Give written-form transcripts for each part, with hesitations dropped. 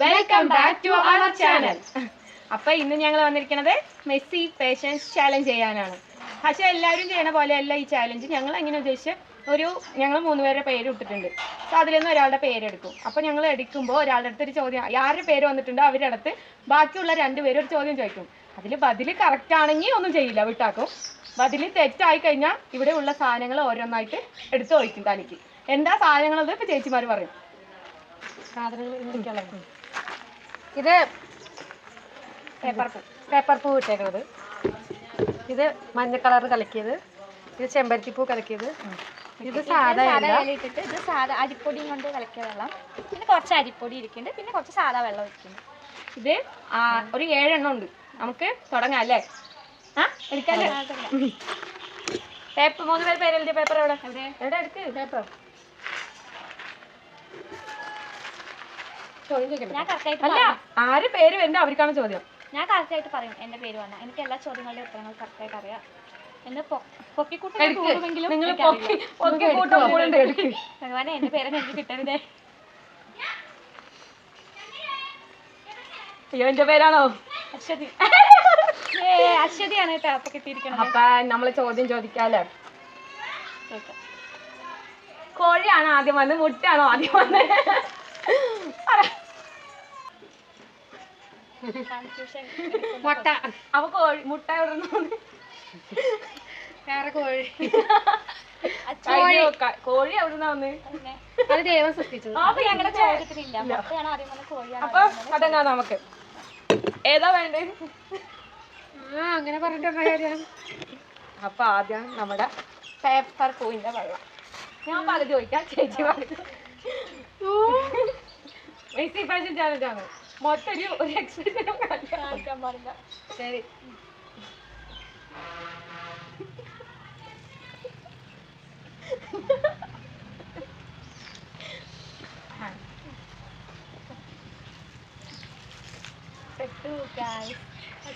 Welcome back to our channel. അപ്പൊ ഇന്ന് ഞങ്ങൾ വന്നിരിക്കുന്നത് മെസ്സി പേഷ്യൻസ് ചാലഞ്ച് ചെയ്യാനാണ്. പക്ഷെ എല്ലാവരും ചെയ്യണ പോലെയല്ല ഈ ചാലഞ്ച്. ഞങ്ങൾ എങ്ങനെ ഉദ്ദേശിച്ച് ഞങ്ങൾ 3 പേരുടെ പേര് ഇട്ടിട്ടുണ്ട്. അപ്പോൾ അതിൽ നിന്ന് ഒരാളുടെ പേരെടുക്കും. അപ്പോൾ ഞങ്ങൾ എടുക്കുമ്പോൾ ഒരാളുടെ അടുത്ത് ഒരു ചോദ്യം, ആരുടെ പേര് വന്നിട്ടുണ്ടോ അവരുടെ അടുത്ത് ബാക്കിയുള്ള 2 പേരും ഒരു ചോദ്യം ചോദിക്കും. അതിൽ ബദൽ കറക്റ്റ് ആണെങ്കിൽ ഒന്നും ചെയ്യില്ല, വിട്ടാക്കും. ബദൽ തെറ്റായി കഴിഞ്ഞാൽ ഇവിടെ ഉള്ള സാധനങ്ങൾ ഓരോന്നായിട്ട് എടുത്ത് വയ്ക്കും തനിക്ക്. എന്താ സാധനങ്ങളത് ഇപ്പോൾ ചേച്ചിമാർ പറയും. ഇത് പേപ്പർ പൂ ഇട്ടേക്കുന്നത്, ഇത് മഞ്ഞ കളർ കലക്കിയത്, ഇത് ചെമ്പരത്തിപ്പൂ കലക്കിയത്, ഇത് സാധാ ഇട്ടിട്ട് ഇത് സാധാ അരിപ്പൊടിയും കൊണ്ട് കലക്കിയ വെള്ളം, പിന്നെ കുറച്ച് അരിപ്പൊടി ഇരിക്കുന്നുണ്ട്, പിന്നെ കുറച്ച് സാധാ വെള്ളം ഇരിക്കുന്നുണ്ട്. ഇത് ഒരു 7 എണ്ണം ഉണ്ട്. നമുക്ക് തുടങ്ങാം അല്ലേ? എടുക്കാല്ലേ? പേപ്പർ 3 പേര് പേരെഴുതിയ പേപ്പർ എവിടെ എവിടെ എടുക്ക് പേപ്പർ. അല്ല, ആര് പേര് വരുന്നുണ്ടോ അവർക്കാണ് ചോദ്യം. ഞാൻ കറക്റ്റായിട്ട് പറയും എൻ്റെ പേര് വന്നാൽ. എനിക്ക് എല്ലാ ചോദ്യങ്ങളുടെ ഉത്തരങ്ങൾ കറക്റ്റായിട്ട് അറിയാം. എന്ന് ഭഗവാനെ എൻ്റെ പേരൊന്നും എനിക്ക് കിട്ടരുതേ. അയ്യോ, എന്റെ പേരാണോ? അശ്വതി. അശ്വതിയാണ് കേട്ടോ അപ്പൊ കിട്ടിയിരിക്കണം. അപ്പൊ നമ്മള് ചോദ്യം ചോദിക്കാല്ലേ? കോഴിയാണോ ആദ്യം വന്നത്, മുട്ടയാണോ ആദ്യം വന്നത്? മുട്ട. അപ്പൊ മുട്ട ഇടുന്നു. വേറെ കോഴി. കോഴി എവിടുന്നാ വന്ന്? അത് ദൈവം സൃഷ്ടിച്ചത്. അപ്പൊ ഞങ്ങളുടെ ചോദ്യത്തിനില്ല. മുട്ടയാണോ ആദ്യം വന്നത് കോഴിയാണോ? അപ്പൊ അതെങ്ങാ നമുക്ക് ഏതാ വേണ്ടേ? അങ്ങനെ പറഞ്ഞിട്ടുള്ള കാര്യം. അപ്പൊ ആദ്യം നമ്മുടെ പേപ്പർ പൂവിന്റെ വെള്ളം ഞാൻ പകുതി ചോദിക്കാം, ചേച്ചി പകുതി. മെസ്സി ഫാഷൻ ചാലഞ്ചാണ്. മൊത്തം ഒരു എക്സ്പീരിയൻസ് കാണിക്കാൻ പാടില്ല. ശരി,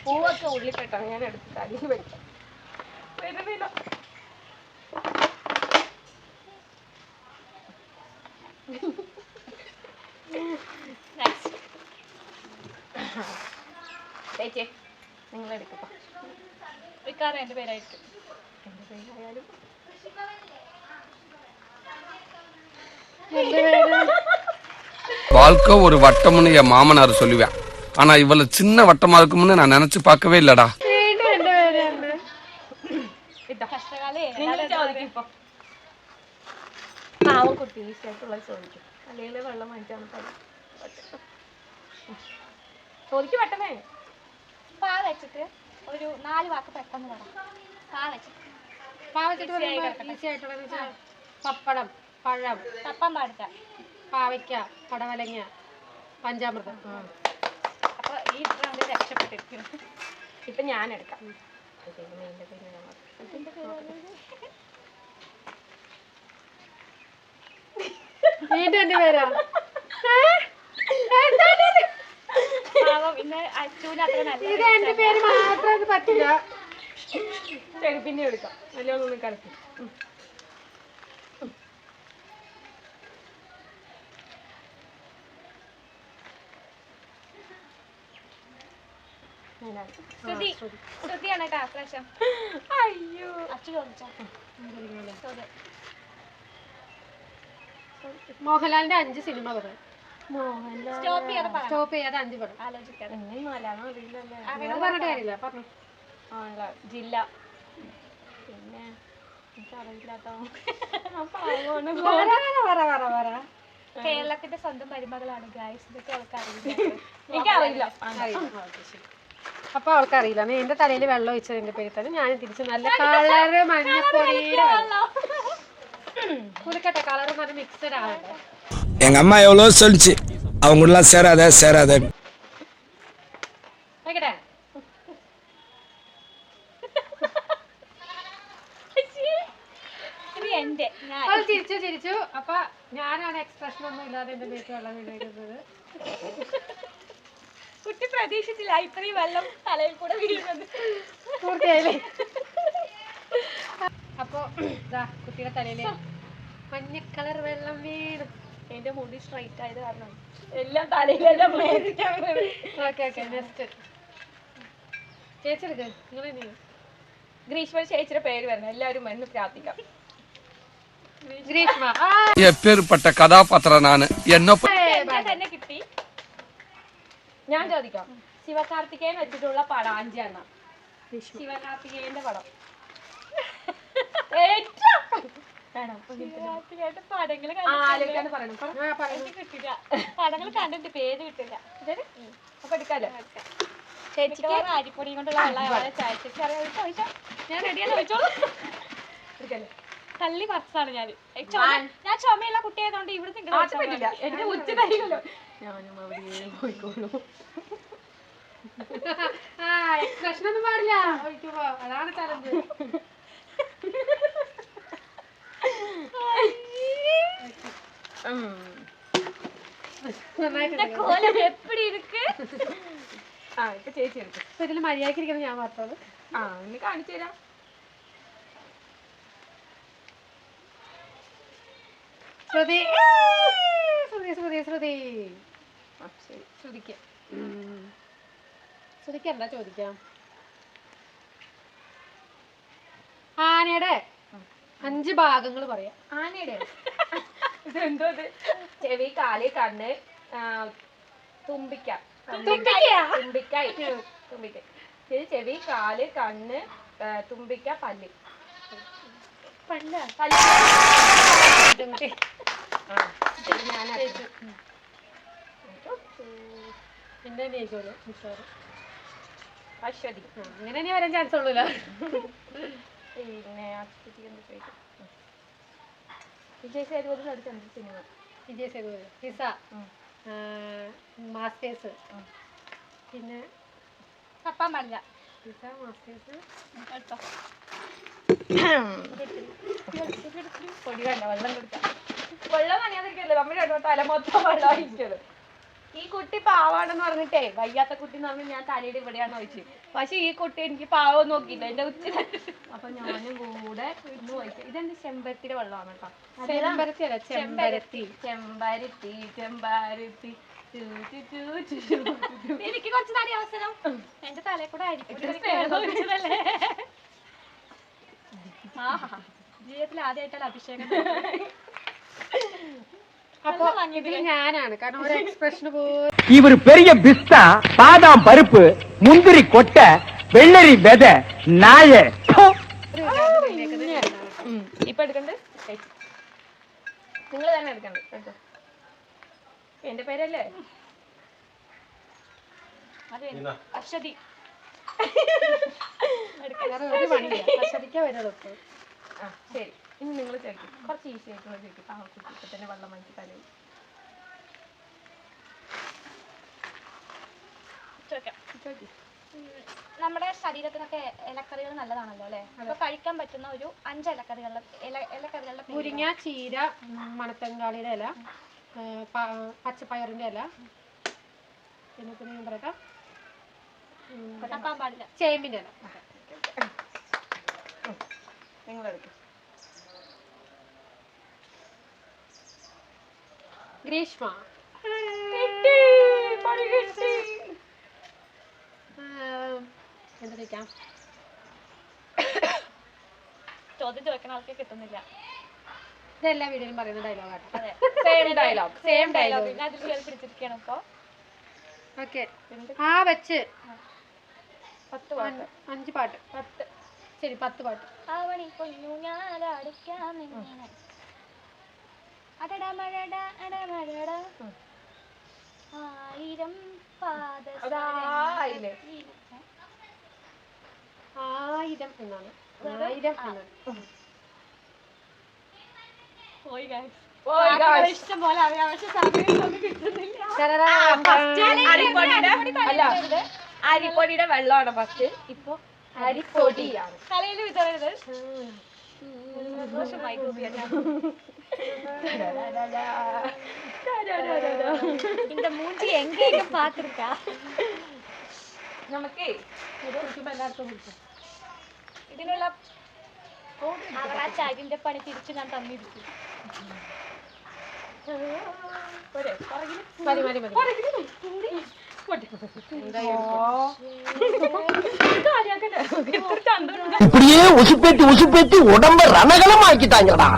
പൂവൊക്കെ ഉള്ളിപ്പെട്ടാണ് ഞാൻ എടുത്തിട്ട് അടിയിൽ വെക്കാം. വരുന്നില്ല. ചേച്ചി നിങ്ങൾ എടുക്കപ്പോ. എൻ്റെ പേരായിട്ട് എൻ്റെ പേരായാലും வாழ்க்கை ஒரு வட்டம்னு என் மாமனார் சொல்லுவேன். ஆனா இவ்வளவு சின்ன வட்டமா இருக்கும்னு நான் நினைச்சு பார்க்கவே இல்லடா. പാവക്കുട്ടി ഈസിയായിട്ടുള്ള ചോദിക്കും, അല്ലെങ്കിൽ വെള്ളം വാങ്ങിച്ചാൽ ചോദിക്കും പെട്ടെന്നേ. പാ വെച്ചിട്ട് ഒരു 4 വാക്ക് പെട്ടെന്ന് പറയാം. പാ വെച്ചിട്ട് ഈസി ആയിട്ടുള്ള പപ്പടം, പഴം, തപ്പാൻ പാടില്ല. പാവയ്ക്ക, പടവലങ്ങ, പഞ്ചാമൃതം. അപ്പൊ ഈ റൗണ്ടിൽ രക്ഷപ്പെട്ടിരിക്കും. ഇപ്പൊ ഞാൻ എടുക്കാം. വീണ്ടും എന്റെ പേരാ. പിന്നെ അച്ഛന് അത്ര നല്ല. ഇത് എന്റെ പേര് മാത്രം പറ്റില്ല. ശരി, പിന്നെ എടുക്കാം. നല്ലോണം കളിക്കും. ശ്രുതിയാണ് കേട്ടോ പ്രാവശ്യം. അയ്യോ, അച്ഛൻ ചോദിച്ചോ ചോദ്യം. മോഹൻലാലിന്റെ 5 സിനിമ പറയും. സ്റ്റോപ്പ് ചെയ്യാതെ 5 പടം. ആലോചിക്കാതെ. മലയാളം അറിയില്ലല്ലേ? പറഞ്ഞിട്ട് കാര്യമില്ല, പറഞ്ഞു. ജില്ല, പിന്നെ എനിക്കറിയില്ലാട്ടോ. കേരളത്തിന്റെ സ്വന്തം മരുമകളാണ് ഗായ്സ്. ഇതൊക്കെ അവൾക്ക് അറിയില്ല. എനിക്കറിയില്ല. അപ്പൊ അവൾക്കറിയില്ല. നീ എന്റെ തലയിൽ വെള്ളം ഒഴിച്ചതിന്റെ പേര് തന്നെ ഞാൻ തിരിച്ചു നല്ല കളറ് മഞ്ഞപ്പൊടിയുടെ കുളിക്കട്ടെ. കളറ് നല്ല മിക്സഡ് ആവട്ടെ. எங்க அம்மா எவ்வளோ சொல்லிச்சு, அவங்க எல்லாம் சேராத சேராத. ചിരിച്ചു. അപ്പൊ ഞാനാണ് എക്സ്പ്രഷൻ ഒന്നും ഇല്ലാതെ എന്റെ മേത്ത് വെള്ളം വീഴുന്നത്. കുട്ടി പ്രതീക്ഷിച്ചില്ല ഇത്രയും വെള്ളം തലയിൽ കൂടെ വീഴുന്നത്. പൂർത്തിയായില്ലേ? അപ്പൊ കുട്ടിയുടെ തലയില് മഞ്ഞ കളർ വെള്ളം വീണു. എന്റെ മുടി സ്ട്രൈറ്റ് ആയത് കാരണം എല്ലാം തലയിലെല്ലാം ഓക്കെ നെക്സ്റ്റ് ചേച്ചി എടുക്ക് നിങ്ങൾ ഗ്രീഷ്മ ചേച്ചിയുടെ പേര് വരണം എല്ലാവരും വന്ന് പ്രാർത്ഥിക്കാം. ഗ്രീഷ്മ എപ്പേർപ്പെട്ട കഥാപാത്രനാണ് എന്നൊപ്പം എന്നെ തന്നെ കിട്ടി. ഞാൻ ചോദിക്കാം, ശിവകാർത്തികേയൻ വെച്ചിട്ടുള്ള പടം 5 എണ്ണം. ശിവകാർത്തികേയന്റെ പടം പടങ്ങൾ ആലോചിക്കാണ്ട് പറയണം. കിട്ടില്ല. പടങ്ങൾ കണ്ടിട്ട് പേര് കിട്ടില്ല. അപ്പൊ എടുക്കാലോ. ചേച്ചിക്ക് അരിപ്പൊടി കൊണ്ടുള്ള വെള്ളം ചേച്ചി അറിയാം. ഞാൻ റെഡിയാണ് ചോദിച്ചോളൂ. എടുക്കാലോ. തള്ളി മറിച്ചാണ് ഞാൻ ചുമയുള്ള കുട്ടിയായതുകൊണ്ട് ഇവിടെ പറ്റില്ല. എന്റെ ഉച്ച കഴിയുമല്ലോ. ഞാനും അവിടെ പോയിക്കോളൂ. എക്സ്പ്രഷൻ ഒന്നും പാടില്ല. അതാണ് ചലഞ്ച്. കോലം എപ്പടി ഇருக்கு. ഇപ്പൊ ചേച്ചി എടുക്കും. ഇപ്പൊ ഇതിൽ മര്യാദക്കിരിക്കണം ഞാൻ മാത്രമാണ്. ഒന്ന് കാണിച്ചു തരാം. ശ്രുതി ശ്രുതി ശ്രുതി ശ്രുതി ശരി, ശ്രുതിക്ക്. ശ്രുതിക്കല്ല ചോദിക്കാം. ആനയുടെ 5 ഭാഗങ്ങൾ പറയാം. ആനയുടെ ഇതെന്തോ ഇത്? ചെവി, കാല്, കണ്ണ്, തുമ്പിക്ക. ചെവി, കാല്, കണ്ണ്, തുമ്പിക്ക, പല്ല്. പിന്നെ ജയിച്ചോളൂ. അശ്വതി. അങ്ങനെ ഇനി വരാൻ ചാൻസ് ഉള്ളൂല്ലോ. പിന്നെ വിജയ് സേതുപതി നടിച്ച സിനിമ. വിജയ് സേതുപതി, ഹിസ, മാസ്റ്റേഴ്സ്, പിന്നെ തപ്പാൻ പാടില്ല. ഹിസ, മാസ്റ്റേഴ്സ്. പൊടി കണ്ട വെള്ളം കൊടുക്കാം. വെള്ളം നനയാതിരിക്കല്ലോ, നമ്മുടെ തല മൊത്തം വെള്ളമായിരിക്കത്. ഈ കുട്ടി പാവാണെന്ന് പറഞ്ഞിട്ടേ, വയ്യാത്ത കുട്ടി എന്ന് പറഞ്ഞ് ഞാൻ തലയുടെ ഇവിടെയാണ് വെച്ച്. പക്ഷെ ഈ കുട്ടി എനിക്ക് പാവം നോക്കിയില്ല, എന്റെ ഉച്ച. അപ്പൊ ഞാനും കൂടെ ഇന്ന് വഹിച്ചു. ഇതെന്റെ ചെമ്പരത്തിയുടെ വെള്ളമാണ് കേട്ടോ. ചെമ്പരത്തി അല്ല, ചെമ്പരത്തി. ചെമ്പരത്തി ചെമ്പരത്തി. എനിക്ക് കുറച്ച് തടി അവസരം. എന്റെ തലയിൽ കൂടെ ആയിരിക്കും. ജീവിതത്തിൽ ആദ്യമായിട്ടല്ല അഭിഷേകം. അപ്പൊ ഇതിൽ ഞാനാണ്, കാരണം ഒരു എക്സ്പ്രഷന് പോലും. இவர் பெரிய பிஸ்தா பாதாம் பருப்பு முந்திரி கொட்டை வெள்ளரி விதை நாய ഇപ്പൊ എടുക്കണ്ട് നിങ്ങൾ തന്നെ എടുക്കണ്ട് കേട്ടോ. എന്റെ പേരല്ലേ അശ്വതി. ഒരു പണിയില്ല, അശ്വതിക്കാ വരുള്ളൂ. ഇപ്പൊ ശരി, ഇനി നിങ്ങൾ ചോദിക്കും. കുറച്ച് ഈസി ആയിട്ടുള്ള ചോദിക്കും. ആ കുട്ടി ഇപ്പൊ തന്നെ വെള്ളം വാങ്ങിച്ച് തലയിൽ. നമ്മുടെ ശരീരത്തിനൊക്കെ ഇലക്കറികൾ നല്ലതാണല്ലോ അല്ലെ. അപ്പൊ കഴിക്കാൻ പറ്റുന്ന ഒരു 5 ഇലക്കറികളുടെ ഇലക്കറികളുടെ പേര്. മുരിങ്ങ, ചീര, മണത്തങ്കാളിയുടെ ഇല, പച്ചപ്പയറിന്റെ ഇല, പിന്നെ പിന്നെ ഞാൻ പറയട്ടെ, തപ്പാൻ പാടില്ല. ചേമ്പിന്റെ ഇല. നിങ്ങളെടുക്കും. ഗ്രീഷ്മ. എന്താ ചോദിക്കാം? ചോദ്യം ചോദിക്കുന്ന ആൾക്ക് കിട്ടുന്നില്ല. ഇതെല്ലാ വീഡിയോയിലും പറയുന്ന ഡയലോഗാണ്. അതെ, സെയിം ഡയലോഗ്. ഞാൻ അതിൽ കയറി പിടിച്ചിരിക്കുകയാണ് ഇപ്പൊ. ഓക്കെ, ആ വെച്ച് 10 പാട്ട്. 5 പാട്ട്. 10. ശരി, 10 പാട്ട്. ആവണി കൊഞ്ഞു ഞാൻ അടിക്കാം നിന്നെ. അടടമടട അടമടട 1000 അതായില്ലേ? 1000 എന്നാണ്. 1000 എന്നാണ്. പോയി ഗൈസ്. ഓയ് ഗായ്സ്. ഇഷ്ടം പോലെ അറിയാം, പക്ഷെ സമയം കിട്ടുന്നില്ല. അരിപ്പൊടിയുടെ വെള്ളമാണ് ഫസ്റ്റ്. ഇപ്പൊ അരിപ്പൊടിയാണ്. തലയിൽ വിതറരുത്. സന്തോഷമായി இந்த மூஞ்சி எங்க எங்க பாத்துருக்கா. നമുക്ക് ഇതിനുള്ള അവളാ ചകിന്റെ പണി തിരിച്ചു ഞാൻ തന്നിരിക്കും. പോരെ? പുറകില് മതി മതി മതി പുറകില് തുമ്പി. പോട്ടെ. ഇത് കാര്യാക്കട്ടെ. എത്ര ചന്തമുണ്ട്. இப்படியே உசுப்பேத்தி உடம்ப ரணகலமாக்கிட்டாங்கடா.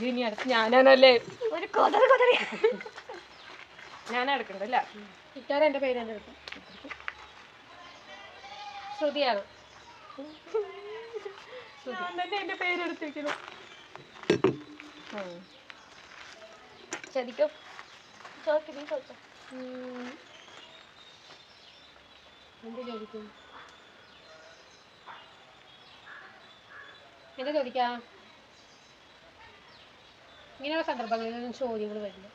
ഇനി അടുത്ത് ഞാനാണല്ലേ ഒരു കൊതറി ഞാനാ എടുക്കണ്ടല്ലേ? ഇറ്റാരെ എൻ്റെ പേര് എൻ്റെ അടുത്ത് ശ്രുതിയാണ്. ഞാൻ തന്നെ എന്റെ പേരെടുത്തിരിക്കുന്നു. ശരിക്കും ചോദിക്കും നീ ചോദിച്ചോ. എന്ത് ചോദിക്കും? എന്താ ചോദിക്കാം? ഇങ്ങനെയുള്ള സന്ദർഭങ്ങളിലൊന്നും ചോദ്യങ്ങൾ വരില്ല.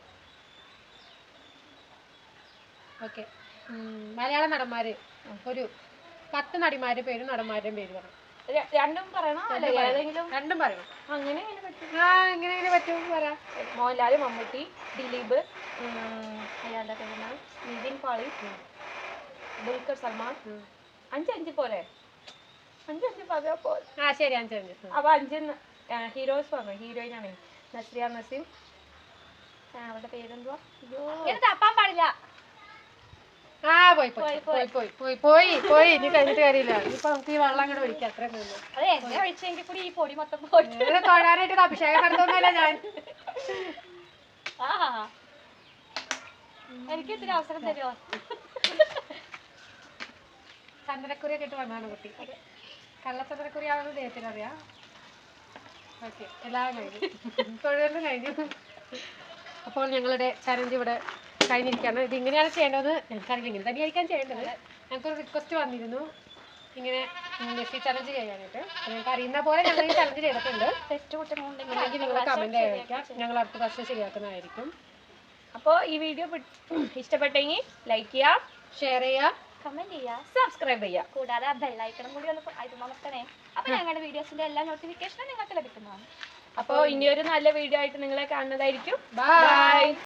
ഓക്കെ. മലയാള നടന്മാര് ഒരു 10 നടിമാരുടെ പേരും നടന്മാരുടെയും പേര് പറയും. രണ്ടും പറയണോ? അല്ല ഏതെങ്കിലും രണ്ടും പറയണം. അങ്ങനെ എങ്ങനെ പറ്റും? എങ്ങനെ പറ്റും പറയാം. മോഹൻലാല്, മമ്മൂട്ടി, ദിലീപ്, അയാളുടെ പേരെന്താണ്, നിതിൻ പോളി, ദുൽഖർ സൽമാൻ. 5 പോരെ? 5 പറയാ പോലെ. ശരി അഞ്ച്. അപ്പൊ 5 ഹീറോസ് പറഞ്ഞു. ഹീറോയിനാണ് നസ്രിയ നസീം. അവരുടെ പേരെന്തുവാ? ഇത് തപ്പാൻ പാടില്ല. പോയി ഇനി കഴിഞ്ഞിട്ട് കാര്യമില്ല. ഇപ്പൊ നമുക്ക് ഈ വെള്ളം അങ്ങോട്ട് ഒഴിക്കാം. അത്രേ ഉള്ളൂ. അത് എന്നെ ഒഴിച്ചെങ്കിൽ കൂടി ഈ പൊടി മൊത്തം പോയിട്ട് വേറെ തൊഴാനായിട്ട് അഭിഷേകം നടത്തുന്നല്ല ഞാൻ. ആ എനിക്ക് ഇത്തിരി അവസരം തരുമോ? ചന്ദനക്കുറിയൊക്കെ ഇട്ട് വന്നാണ് കുട്ടി. കള്ളച്ചന്ദനക്കുറി ആണെന്ന് ദൈവത്തിന് അറിയാം. ഓക്കെ, എല്ലാം കഴിഞ്ഞു. തൊഴിലും കഴിഞ്ഞു. അപ്പോൾ ഞങ്ങളുടെ ചലഞ്ച് ഇവിടെ കഴിഞ്ഞിരിക്കുകയാണ്. ഇത് ഇങ്ങനെയാണ് ചെയ്യേണ്ടത് ഞങ്ങൾക്കറിയില്ല. ഇങ്ങനെ തന്നെയായിരിക്കാൻ ചെയ്യേണ്ടത്. ഞങ്ങൾക്കൊരു റിക്വസ്റ്റ് വന്നിരുന്നു ഇങ്ങനെ മെസ്സി ചലഞ്ച് ചെയ്യാനായിട്ട്. ഞങ്ങൾക്ക് അറിയുന്ന പോലെ ഞങ്ങൾ ഈ ചലഞ്ച് ചെയ്തിട്ടുണ്ട്. ടെസ്റ്റ് കുറ്റങ്ങളുണ്ടെങ്കിൽ അല്ലെങ്കിൽ നിങ്ങൾ കമൻറ്റ് അയക്കാം. ഞങ്ങൾ അടുത്ത പ്രാവശ്യം ശരിയാക്കുന്നതായിരിക്കും. അപ്പോൾ ഈ വീഡിയോ ഇഷ്ടപ്പെട്ടെങ്കിൽ ലൈക്ക് ചെയ്യാം, ഷെയർ ചെയ്യുക, കമന്റ് ചെയ്യുക, സബ്സ്ക്രൈബ് ചെയ്യാം. കൂടാതെ ആ ബെല്ലൈക്കണം കൂടി ഒന്ന് അമർത്തണേ. അപ്പൊ ഞങ്ങളുടെ വീഡിയോസിന്റെ എല്ലാ നോട്ടിഫിക്കേഷനും നിങ്ങൾക്ക് ലഭിക്കുന്നതാണ്. അപ്പോൾ ഇനിയൊരു നല്ല വീഡിയോ ആയിട്ട് നിങ്ങളെ കാണുന്നതായിരിക്കും. ബൈ.